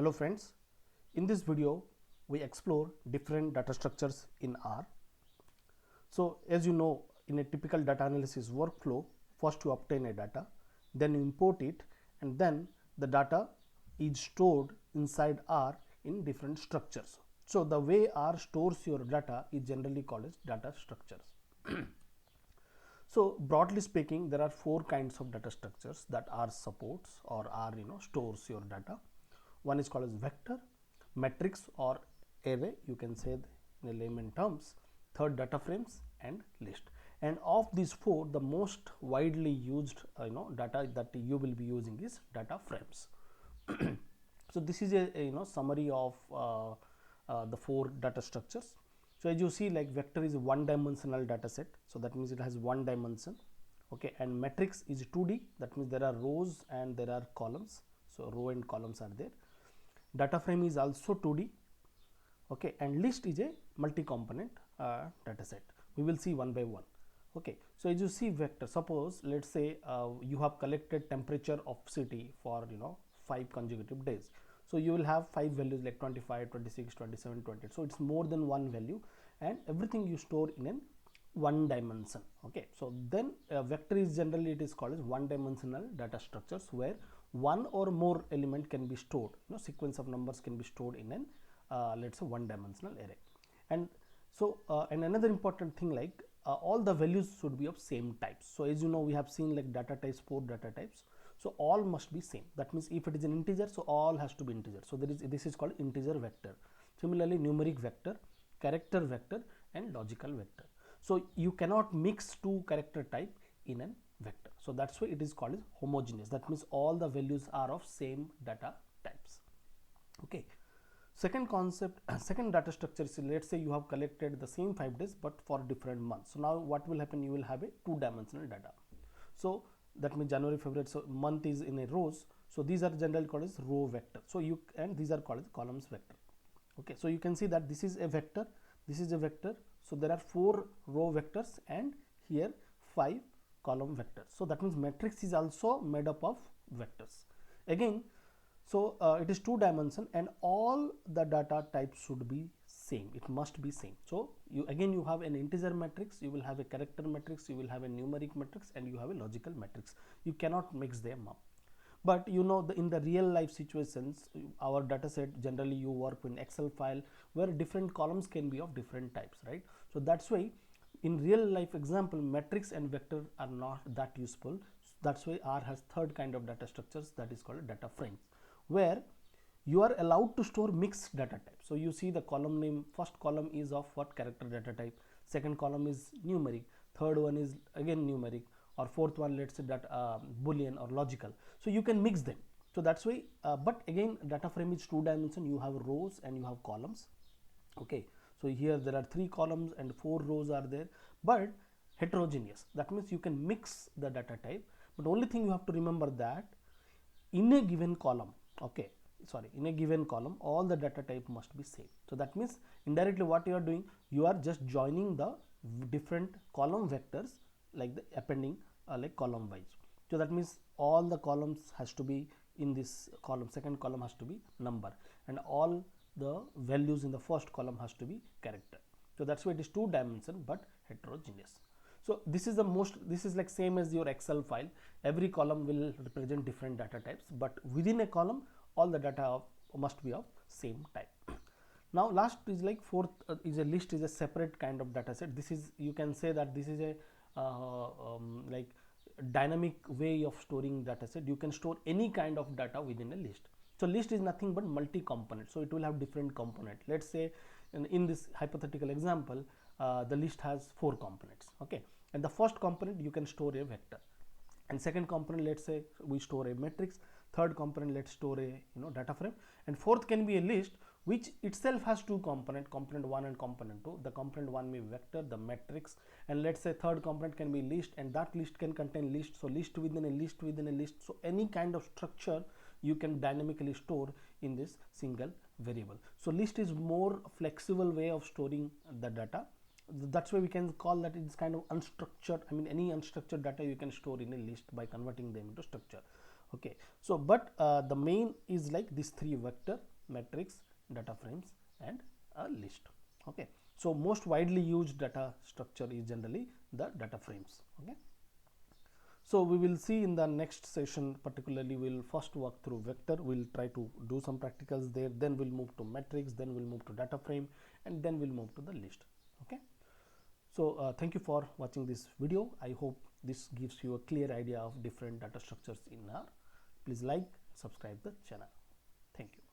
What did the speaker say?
Hello friends, in this video we explore different data structures in R. So as you know, in a typical data analysis workflow, first you obtain a data, then you import it, and then the data is stored inside R in different structures. So the way R stores your data is generally called as data structures. So broadly speaking, there are four kinds of data structures that R supports or R stores your data. One is called as vector, matrix or array, you can say in a layman terms. Third, data frames and list. And of these four, the most widely used data that you will be using is data frames. So this is a summary of the four data structures. So as you see, like vector is a one-dimensional data set, so that means it has one dimension. Okay, and matrix is 2D, that means there are rows and there are columns, so row and columns are there. Data frame is also 2D. Okay, and list is a multi-component data set. We will see one by one. Okay, so as you see vector, suppose let's say you have collected temperature of city for 5 consecutive days. So you will have 5 values like 25, 26, 27, 28. So it's more than one value, and everything you store in an one dimension. Okay, so then vector is generally it is called as one dimensional data structures, where one or more element can be stored, sequence of numbers can be stored in an let's say one dimensional array. And so and another important thing, like all the values should be of same types. So as you know, we have seen like data types, 4 data types, so all must be same. That means if it is an integer, so all has to be integer. So this is called integer vector. Similarly, numeric vector, character vector and logical vector. So you cannot mix two character type in an vector. So that's why it is called as homogeneous. That means all the values are of same data types. Okay. Second concept, second data structure is, let's say you have collected the same 5 days but for different months. So now what will happen, you will have a two-dimensional data. So that means January, February, so month is in a rows, so these are generally called as row vector. So you, and these are called as columns vector. Okay, so you can see that this is a vector, this is a vector, so there are 4 row vectors and here 5 column vectors. So that means matrix is also made up of vectors again. So it is 2 dimension and all the data types should be same, it must be same. So you again, you have an integer matrix, you will have a character matrix, you will have a numeric matrix, and you have a logical matrix. You cannot mix them up. But in the real life situations, our data set, generally you work in Excel file where different columns can be of different types, right? So that's why in real life example, matrix and vector are not that useful. That's why R has third kind of data structures, that is called data frames, where you are allowed to store mixed data type. So you see the column name, first column is of what character data type, second column is numeric, third one is again numeric, or fourth one let's say that boolean or logical. So you can mix them. So that's why but again, data frame is 2 dimension, you have rows and you have columns. Okay, so here there are 3 columns and 4 rows are there, but heterogeneous, that means you can mix the data type. But only thing you have to remember that in a given column, in a given column, all the data type must be same. So that means indirectly what you are doing, you are just joining the different column vectors, like the appending like column wise. So that means all the columns has to be in this column, second column has to be number, and all the values in the first column has to be character. So that's why it is 2 dimension but heterogeneous. So this is like same as your Excel file. Every column will represent different data types, but within a column all the data must be of same type. Now last is like fourth is a list, is a separate kind of data set. This is, you can say that this is a like dynamic way of storing data set. You can store any kind of data within a list. So list is nothing but multi-component, so it will have different component. Let's say in this hypothetical example, the list has 4 components. Okay, and the first component you can store a vector, and second component let's say we store a matrix, third component let's store a data frame, and fourth can be a list which itself has 2 component, component 1 and component 2. The component 1 may be vector, the matrix, and let's say third component can be list, and that list can contain list. So list within a list within a list. So any kind of structure you can dynamically store in this single variable. So list is more flexible way of storing the data. That's why we can call that it's kind of unstructured. I mean, any unstructured data you can store in a list by converting them into structure. Okay, so but the main is like these three: vector, matrix, data frames, and a list. Okay, so most widely used data structure is generally the data frames. Okay, so we will see in the next session, particularly we'll first walk through vector, we'll try to do some practicals there, then we'll move to matrix, then we'll move to data frame, and then we'll move to the list. Okay, so thank you for watching this video. I hope this gives you a clear idea of different data structures in R. Please like, subscribe the channel. Thank you.